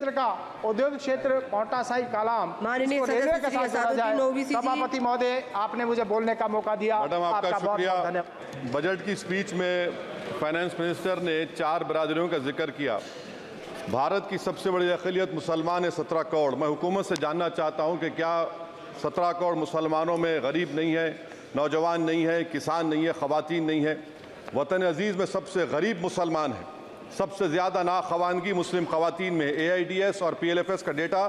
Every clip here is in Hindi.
का औद्योगिक क्षेत्र कोटा साई कालाम माननीय रेलवे के साथ जोड़ा जाए। सभापति महोदय, आपने मुझे बोलने का मौका दिया। मैडम, आपका शुक्रिया। धन्यवाद। बजट की स्पीच में फाइनेंस मिनिस्टर ने 4 बरादरियों का जिक्र किया। भारत की सबसे बड़ी अक़लियत मुसलमान है, 17 करोड़। मैं हुकूमत से जानना चाहता हूं कि क्या 17 करोड़ मुसलमानों में गरीब नहीं है, नौजवान नहीं है, किसान नहीं है, ख़वातीन नहीं है? वतन अजीज़ में सबसे गरीब मुसलमान है, सबसे ज़्यादा नाखवानगी मुस्लिम ख़वातीन में। AIDS और PLFS का डेटा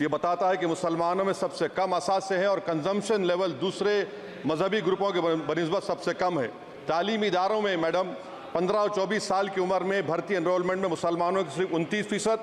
ये बताता है कि मुसलमानों में सबसे कम असासे हैं और कंजम्पशन लेवल दूसरे मजहबी ग्रुपों के बनिस्बत सबसे कम है। तालीमी इदारों में मैडम 15 और 24 साल की उम्र में भर्ती एनरोलमेंट में मुसलमानों की सिर्फ 29%,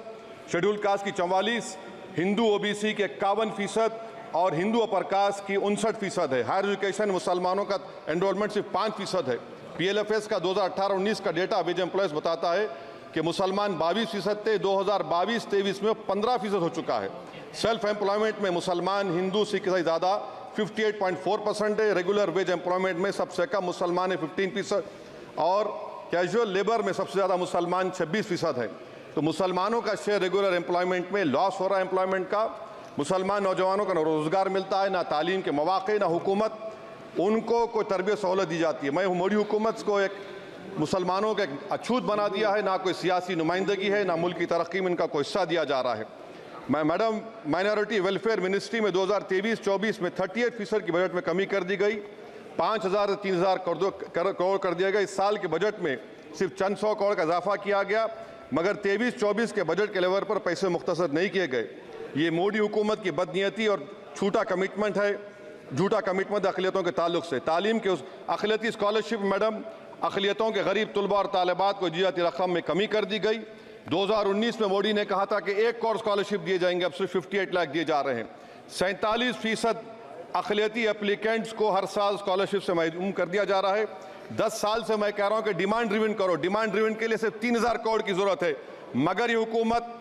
शेड्यूल कास्ट की 44%, हिंदू OBC के 51% और हिंदू अपर कास्ट की 59% है। हायर एजुकेशन मुसलमानों का एनरोलमेंट सिर्फ 5% है। PLFS का 2018-19 का डेटा वेज एम्प्लॉयज़ बताता है कि मुसलमान 22% थे, 2022-23 में 15% हो चुका है। सेल्फ एम्प्लॉयमेंट में मुसलमान, हिंदू, सिख से ज़्यादा 58.4% है। रेगुलर वेज एम्प्लॉयमेंट में सबसे कम मुसलमान है 15% और कैजुअल लेबर में सबसे ज़्यादा मुसलमान 26% है। तो मुसलमानों का शेयर रेगुलर एम्प्लॉयमेंट में लॉस हो रहा है एम्प्लॉयमेंट का। मुसलमान नौजवानों का ना रोज़गार मिलता है, ना तालीम के मौक़े, ना हुकूमत उनको कोई तरबियत सहूलत दी जाती है। मैं मोदी हुकूमत को एक मुसलमानों का एक अछूत बना दिया है, ना कोई सियासी नुमाइंदगी है, ना मुल्क की तरक्की में इनका कोई हिस्सा दिया जा रहा है। मैं मैडम, माइनॉरिटी वेलफेयर मिनिस्ट्री में 2023-24 में 38% की बजट में कमी कर दी गई, 5,000 से 3,000 करोड़ कर दिया गया। इस साल के बजट में सिर्फ चंद 100 करोड़ का इजाफा किया गया, मगर 23-24 के बजट के लेवल पर पैसे मुख्तसर नहीं किए गए। ये मोदी हुकूमत की बदनीयती और झूठा कमिटमेंट है, झूठा कमिटमेंट अक़लियतों के ताल्लुक से। तालीम के उस अक़लियती स्कॉलरशिप मैडम, अक़लियतों के गरीब तलबा और तालिबात को दी जाती रकम में कमी कर दी गई। 2019 में मोदी ने कहा था कि 1 करोड़ स्कॉलरशिप दिए जाएंगे, अब सिर्फ 58 लाख दिए जा रहे हैं। 47% अक़लियती एप्लीकेंट्स को हर साल स्कॉलरशिप से महरूम कर दिया जा रहा है। 10 साल से मैं कह रहा हूँ कि डिमांड ड्रिवन करो। डिमांड ड्रिवन के लिए सिर्फ 3,000 करोड़ की ज़रूरत है, मगर ये हुकूमत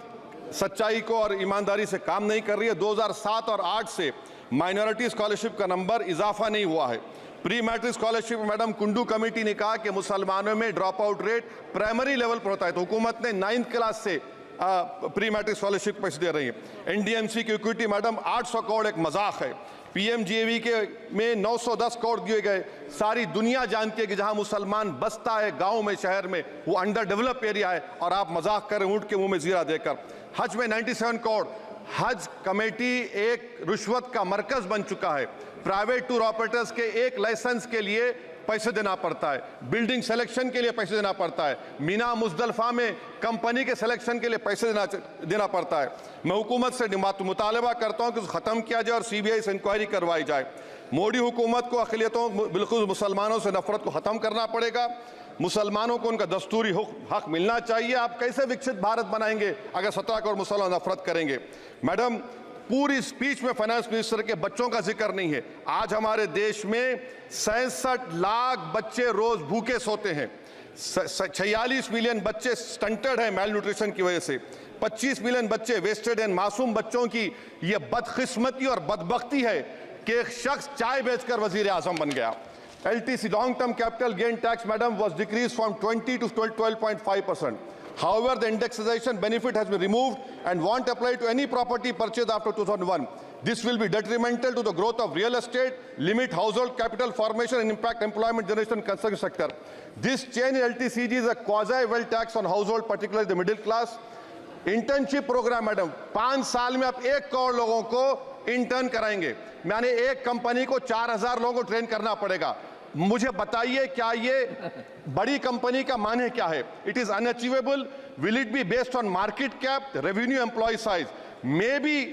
सच्चाई को और ईमानदारी से काम नहीं कर रही है। 2007 और 8 से माइनॉरिटी स्कॉलरशिप का नंबर इजाफा नहीं हुआ है। Pre matric scholarship madam, Kundu committee ने कहा कि मुसलमानों में drop out rate primary level पर होता है, तो हुकूमत ने 9th क्लास से प्री मैट्रिक स्कॉलरशिप पैसे दे रही है। NDMC की इक्विटी मैडम 800 करोड़ एक मजाक है। PMGAV के में 910 करोड़ दिए गए। सारी दुनिया जानती है कि जहां मुसलमान बसता है गांव में, शहर में, वो अंडर डेवलप एरिया है और आप मजाक करें ऊँट के मुंह में जीरा देकर। हज में 97 करोड़। हज कमेटी एक रुश्वत का मरकज बन चुका है। प्राइवेट टूर ऑपरेटर्स के एक लाइसेंस के लिए पैसे देना पड़ता है, बिल्डिंग सिलेक्शन के लिए पैसे देना पड़ता है, मीना मुजदलफा में कंपनी के सिलेक्शन के लिए पैसे देना पड़ता है। मैं हुकूमत से मुतालबा करता हूं कि उसको ख़त्म किया जाए और CBI से इंक्वायरी करवाई जाए। मोदी हुकूमत को अक़लियतों, बिल्कुल मुसलमानों से नफरत को ख़त्म करना पड़ेगा। मुसलमानों को उनका दस्तूरी हक मिलना चाहिए। आप कैसे विकसित भारत बनाएंगे अगर 17 करोड़ मुसलमान नफरत करेंगे? मैडम, पूरी स्पीच में फाइनेंस मिनिस्टर के बच्चों का जिक्र नहीं है। आज हमारे देश में 66 लाख बच्चे रोज भूखे सोते हैं। 46 मिलियन बच्चे स्टंटेड हैं मेल न्यूट्रिशन की वजह से। 25 मिलियन बच्चे वेस्टेड हैं। मासूम बच्चों की यह बदकिस्मती और बदबख्ती है कि एक शख्स चाय बेचकर वजीर आजम बन गया। LTC, long term capital gain tax madam, was decreased from 20 to 12.5%. However, the indexation benefit has been removed and won't apply to any property purchased after 2001. This will be detrimental to the growth of real estate, limit household capital formation and impact employment generation in construction sector. This change in LTCG is a quasi-wealth tax on household, particularly the middle class. Internship programme madam, 5 साल में आप 1 करोड़ लोगों को इंटर्न कराएंगे, यानी एक कंपनी को 4,000 लोगों को ट्रेन करना पड़ेगा। मुझे बताइए, क्या ये बड़ी कंपनी का माने क्या है? It is unachievable. Will it be based on market cap, revenue, employ size? May be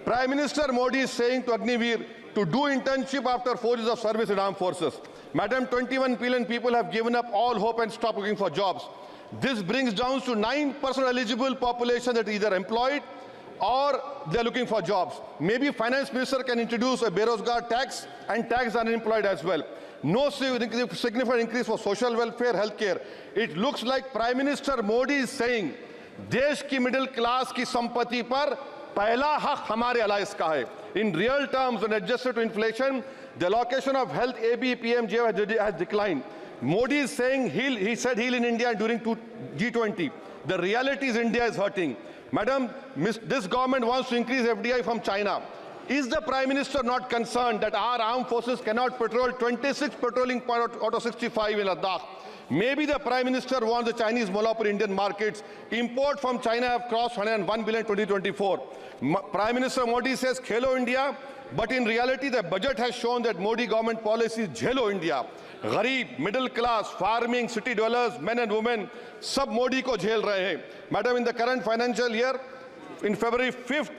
prime minister Modi is saying to Agniveer to do internship after 4 years of service in armed forces. Madam, 21 billion people have given up all hope and stopped looking for jobs. This brings down to 9% eligible population that is either employed or they are looking for jobs. Maybe finance minister can introduce a Berozgar tax and tax unemployed as well. No significant increase for social welfare, healthcare. It looks like Prime Minister Modi is saying, देश की मिडिल क्लास की संपत्ति पर पहला हक हमारे अलायंस का है. In real terms, when adjusted to inflation, the allocation of health AB, PMJ has declined. Modi is saying he said heal in India during G20. The reality is India is hurting. Madam, this government wants to increase FDI from China. Is the Prime Minister not concerned that our armed forces cannot patrol 26 patrolling points out of 65 in Ladakh? Maybe the Prime Minister wants the Chinese monopoly Indian markets. Import from China have crossed 101 billion 2024. Prime Minister Modi says Khelo India, but in reality the budget has shown that Modi government policy is Jhelo India. गरीब, middle class, farming, city dwellers, men and women, सब मोदी को झेल रहे हैं. Madam, in the current financial year, in February 5th,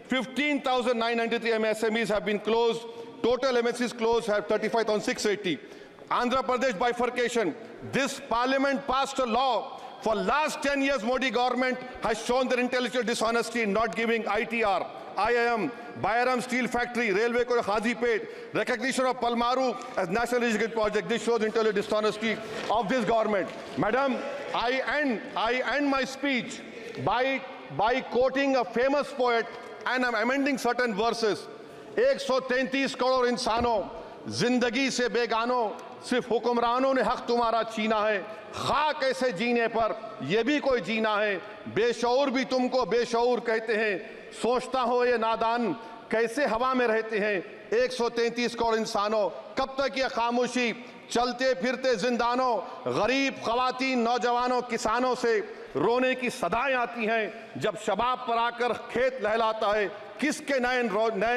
15,993 MSMEs have been closed. Total MSCs closed have 35,680. Andhra Pradesh bifurcation. This parliament passed a law. For last 10 years, Modi government has shown their intellectual dishonesty in not giving ITR, IIM, Bayaram Steel Factory, Railway Corridor Hazipet, recognition of Palmaru as National Irrigation Project. This shows intellectual dishonesty of this government. Madam, I end my speech by quoting a famous poet, and I'm amending certain verses. 133 crore इंसानों, जिंदगी से बेगानों, सिर्फ हुक्मरानों ने हक तुम्हारा छीना है. खाक ऐसे जीने पर ये भी कोई जीना है. बेशऊर भी तुमको बेशऊर कहते हैं. सोचता हो ये नादान कैसे हवा में रहते हैं. 133 करोड़ इंसानों, कब तक ये खामोशी? चलते फिरते जिंदानों, गरीब खवातीन, नौजवानों, किसानों से रोने की सदाएं आती हैं. जब शबाब पर आकर खेत लहलाता है, किसके नयन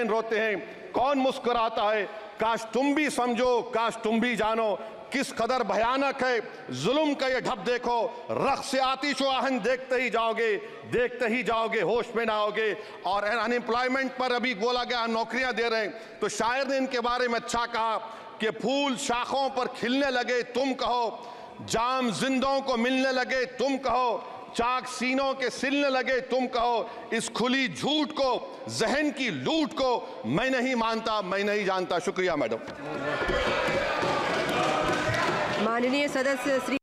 रोते हैं, कौन मुस्कुराता है? काश तुम भी समझो, काश तुम भी जानो किस कदर भयानक है जुल्म का ये ढब. देखो रख से आतिश व आहन देखते ही जाओगे, होश में ना आओगे. और अनएम्प्लॉयमेंट पर अभी बोला गया नौकरियां दे रहे हैं, तो शायर ने इनके बारे में अच्छा कहा कि फूल शाखों पर खिलने लगे तुम कहो, जाम जिंदों को मिलने लगे तुम कहो, चाक सीनों के सिलने लगे तुम कहो. इस खुली झूठ को, जहन की लूट को मैं नहीं मानता, मैं नहीं जानता. शुक्रिया मैडम. माननीय सदस्य श्री